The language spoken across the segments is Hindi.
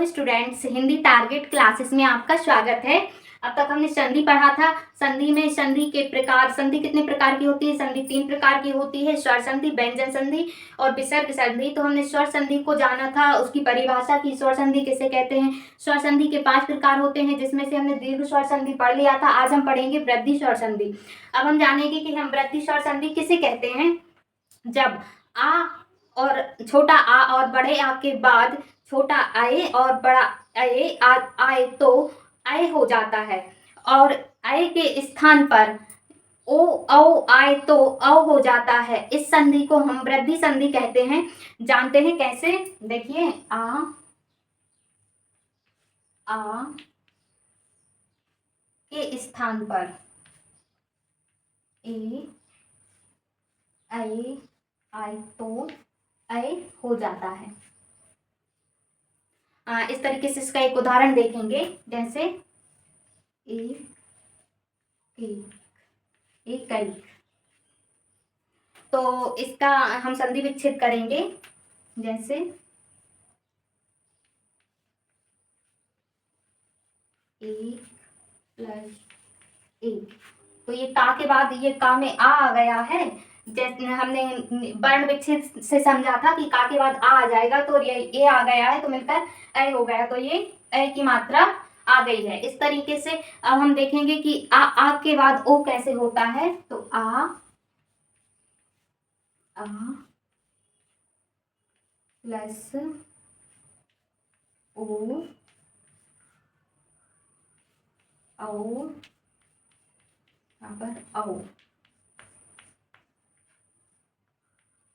Hello students, Hindi target classes में आपका स्वागत है। अब तक हमने संधि पढ़ा था। संधि में संधि के प्रकार, संधि कितने प्रकार की होती है? संधि 3 प्रकार की होती है, स्वर संधि, व्यंजन संधि और विसर्ग संधि। तो हमने स्वर संधि को जाना था, उसकी परिभाषा की, स्वर संधि किसे कहते हैं। स्वर संधि के 5 प्रकार होते हैं, जिसमें से हमने दीर्घ स्वर संधि पढ़ लिया था। आज हम पढ़ेंगे वृद्धि स्वर संधि। अब हम जानेंगे कि हम वृद्धि स्वर संधि किसे कहते हैं। जब आ और छोटा आ और बड़े आ के बाद छोटा आए और बड़ा आए आए तो आए हो जाता है, और आए के स्थान पर ओ औ आए तो औ हो जाता है। इस संधि को हम वृद्धि संधि कहते हैं। जानते हैं कैसे? देखिए, आ के स्थान पर ए आए आए तो आए हो जाता है। इस तरीके से इसका एक उदाहरण देखेंगे, जैसे एक एक तो इसका हम संधि विच्छेद करेंगे, जैसे एक प्लस एक। तो ये का के बाद ये का में आ गया है। जैसे हमने वर्ण विच्छेद से समझा था कि का के बाद आ जाएगा, तो ये आ गया है तो मिलकर ऐ हो गया, तो ये ऐ की मात्रा आ गई है। इस तरीके से अब हम देखेंगे कि आ के बाद ओ कैसे होता है। तो आ प्लस ओ यहाँ पर औ।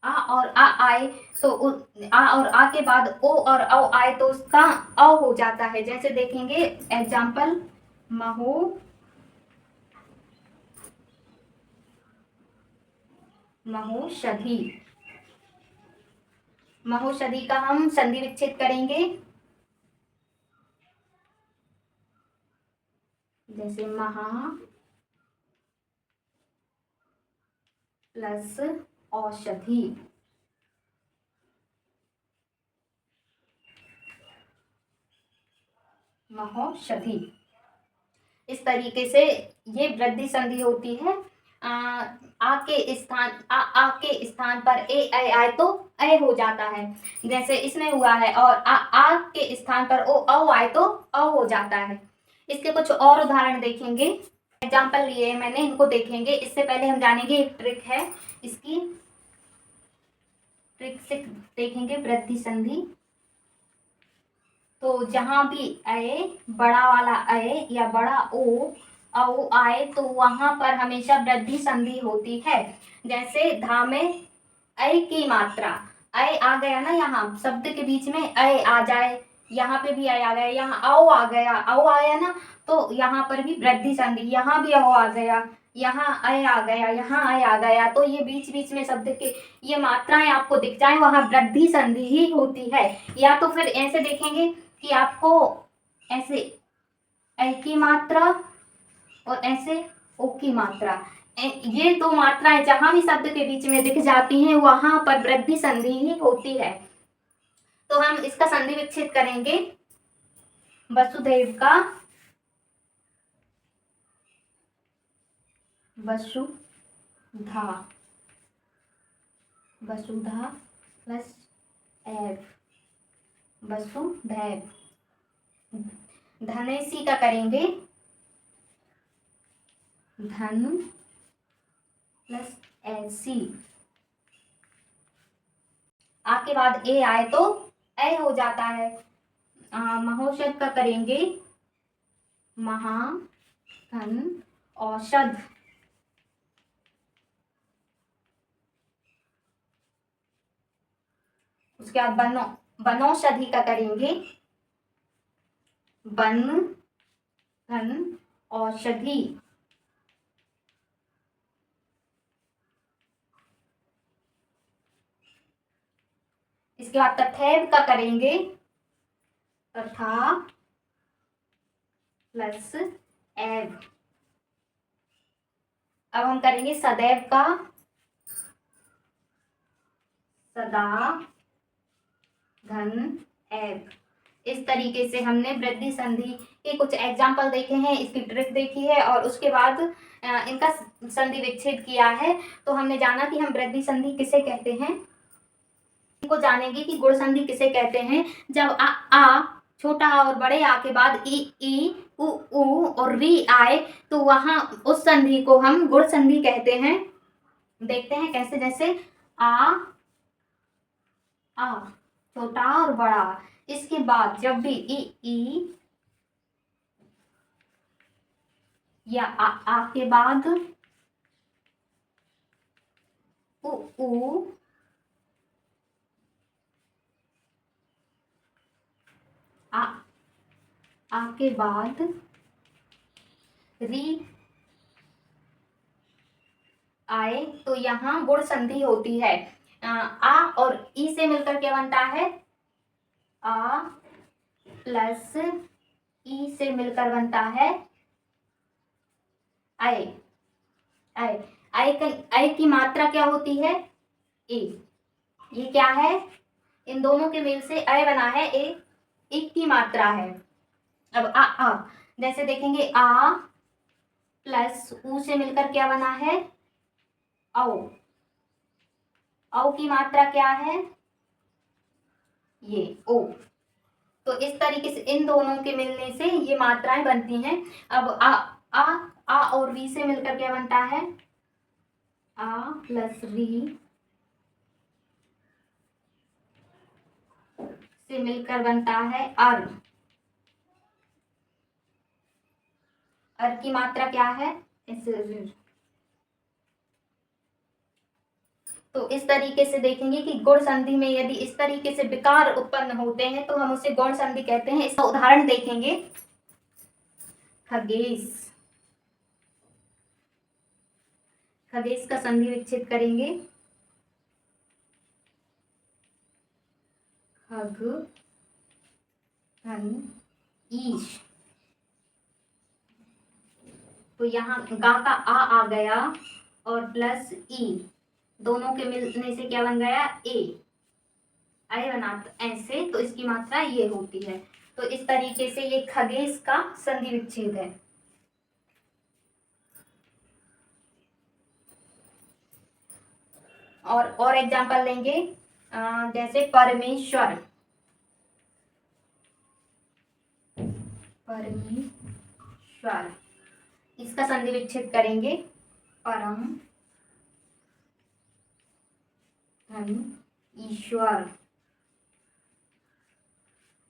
आ और आ आए तो आ और आ के बाद ओ और औ आए तो उसका औ हो जाता है। जैसे देखेंगे एग्जाम्पल, महोषधि। महोषधि का हम संधि विच्छेद करेंगे, जैसे महा प्लस औषधि। महोषधि। इस तरीके से ये वृद्धि संधि होती है। आ के स्थान पर ए ऐ आए तो ऐ हो जाता है, जैसे इसमें हुआ है। और आ के स्थान पर ओ औ आए तो औ हो जाता है। इसके कुछ और उदाहरण देखेंगे, एग्जाम्पल लिए मैंने, इनको देखेंगे। इससे पहले हम जानेंगे, एक ट्रिक है, इसकी ट्रिक से देखेंगे वृद्धि संधि। तो जहां भी आए, बड़ा वाला आए या बड़ा ओ औ आए, तो वहां पर हमेशा वृद्धि संधि होती है। जैसे धा में ऐ की मात्रा, ऐ आ गया ना, यहाँ शब्द के बीच में ऐ आ जाए, यहाँ पे भी ऐ आ गया, यहाँ औ आ गया, औ आया ना, तो यहाँ पर भी वृद्धि संधि। यहाँ भी औ आ गया, यहाँ ऐ आ गया, यहाँ ऐ आ गया, तो ये बीच बीच में शब्द के ये मात्राएं आपको दिख जाए, वहां वृद्धि संधि ही होती है। या तो फिर ऐसे देखेंगे कि आपको ऐसे ऐ की मात्रा और ऐसे ओ की मात्रा, ये दो मात्राएं जहां भी शब्द के बीच में दिख जाती हैं, वहां पर वृद्धि संधि ही होती है। तो हम इसका संधि विच्छेद करेंगे। वसुदेव का वसुधा, वसुधा प्लस एव, वसुधैव। धनेसी का करेंगे धन प्लस ऐसी। आ के बाद ए आए तो ऐ हो जाता है। महोषध का करेंगे महा धन औषध। उसके बाद बनौषधि का करेंगे बन धन औषधि। इसके बाद तथैव का करेंगे तथा प्लस एव। अब हम करेंगे सदैव का सदा धन एव। इस तरीके से हमने वृद्धि संधि के कुछ एग्जाम्पल देखे हैं, इसकी ट्रिक देखी है और उसके बाद इनका संधि विच्छेद किया है। तो हमने जाना कि हम वृद्धि संधि किसे कहते हैं, इनको जानेंगे कि गुण संधि किसे कहते हैं। जब आ छोटा और बड़े आ के बाद ई उ और री आए तो वहां उस संधि को हम गुण संधि कहते हैं। देखते हैं कैसे, जैसे आ छोटा और बड़ा, इसके बाद जब भी ई या आ के बाद उ आ के बाद री आए तो यहाँ गुण संधि होती है। आ और ई से मिलकर क्या बनता है, आ प्लस ई से मिलकर बनता है आए। आए आए की मात्रा क्या होती है, ए। ये क्या है, इन दोनों के मेल से अय बना है, एक की मात्रा है। अब आ जैसे देखेंगे आ प्लस ऊ से मिलकर क्या बना है, औ। औ की मात्रा क्या है, ये ओ। तो इस तरीके से इन दोनों के मिलने से ये मात्राएं बनती हैं। अब आ और री से मिलकर क्या बनता है, आ प्लस री से मिलकर बनता है अर। अर की मात्रा क्या है, तो इस तरीके से देखेंगे कि गुण संधि में यदि इस तरीके से विकार उत्पन्न होते हैं तो हम उसे गौण संधि कहते हैं। इसका उदाहरण देखेंगे, खगेश। खगेश का संधि विच्छेद करेंगे, खग धन ईश। तो यहाँ गा का आ गया और प्लस ई, दोनों के मिलने से क्या बन गया, ए। आए बना ऐसे, तो इसकी मात्रा ये होती है। तो इस तरीके से ये खगेश का संधि विच्छेद है। और एग्जांपल लेंगे, जैसे परमेश्वर। परमेश्वर, इसका संधि विच्छेद करेंगे, परम धन ईश्वर।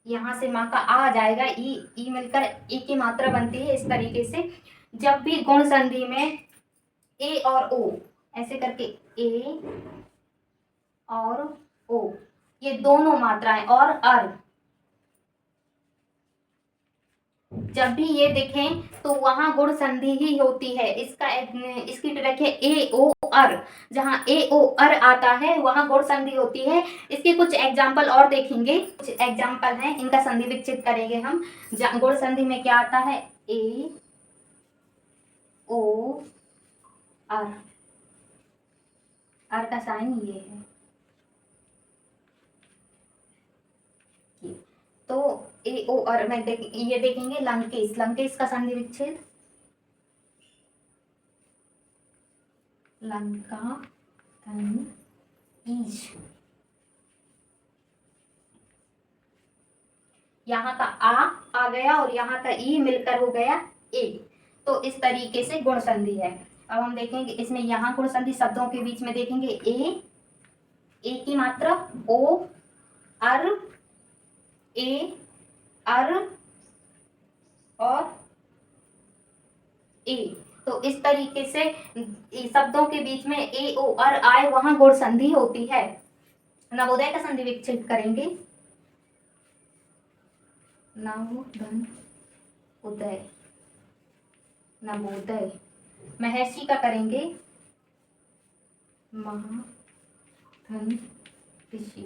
यहाँ से माँ का आ जाएगा, ई मिलकर ए की मात्रा बनती है। इस तरीके से जब भी गुण संधि में ए और ओ ऐसे करके, ए और ओ ये दोनों मात्राएं और अर जब भी ये दिखें तो वहां गुण संधि ही होती है। इसकी ट्रिक है ए ओ अर। जहां ए ओ अर आता है वहां गुण संधि होती है। इसके कुछ एग्जाम्पल और देखेंगे, कुछ एग्जाम्पल हैं, इनका संधि विच्छेद करेंगे हम। गुण संधि में क्या आता है, ए ओ अर। अर का साइन ये है। तो ए ओ अर में ये देखेंगे, लंकेश। लंकेश का संधि विच्छेद, लंका धन ईश। यहाँ का आ गया और यहाँ का ई मिलकर हो गया ए। तो इस तरीके से गुण संधि है। अब हम देखेंगे इसमें, यहाँ गुण संधि शब्दों के बीच में देखेंगे, ए की मात्रा, ओ अर, ए अर और ए। तो इस तरीके से शब्दों के बीच में ए ओ अर आए वहां गुण संधि होती है। नवोदय का संधि विच्छेद करेंगे, नवोदय उदय, नवोदय। महर्षि का करेंगे, महाधन ऋषि,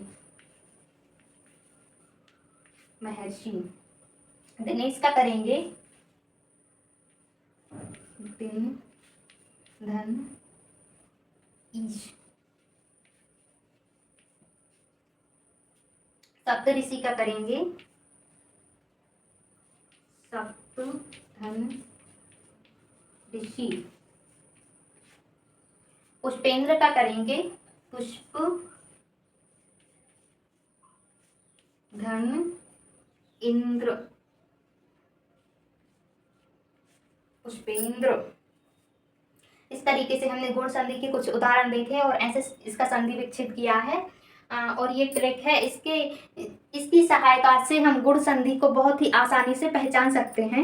महर्षि। दिनेश का करेंगे, दिन धन ईश। सप्तऋषि का करेंगे, सप्त धन ऋषि। पुष्पेंद्र का करेंगे पुष्प धन इंद्र, पुष्पेंद्र। इस तरीके से हमने गुण संधि के कुछ उदाहरण देखे और ऐसे इसका संधि विकसित किया है। और ये ट्रिक है, इसकी सहायता से हम गुण संधि को बहुत ही आसानी से पहचान सकते हैं।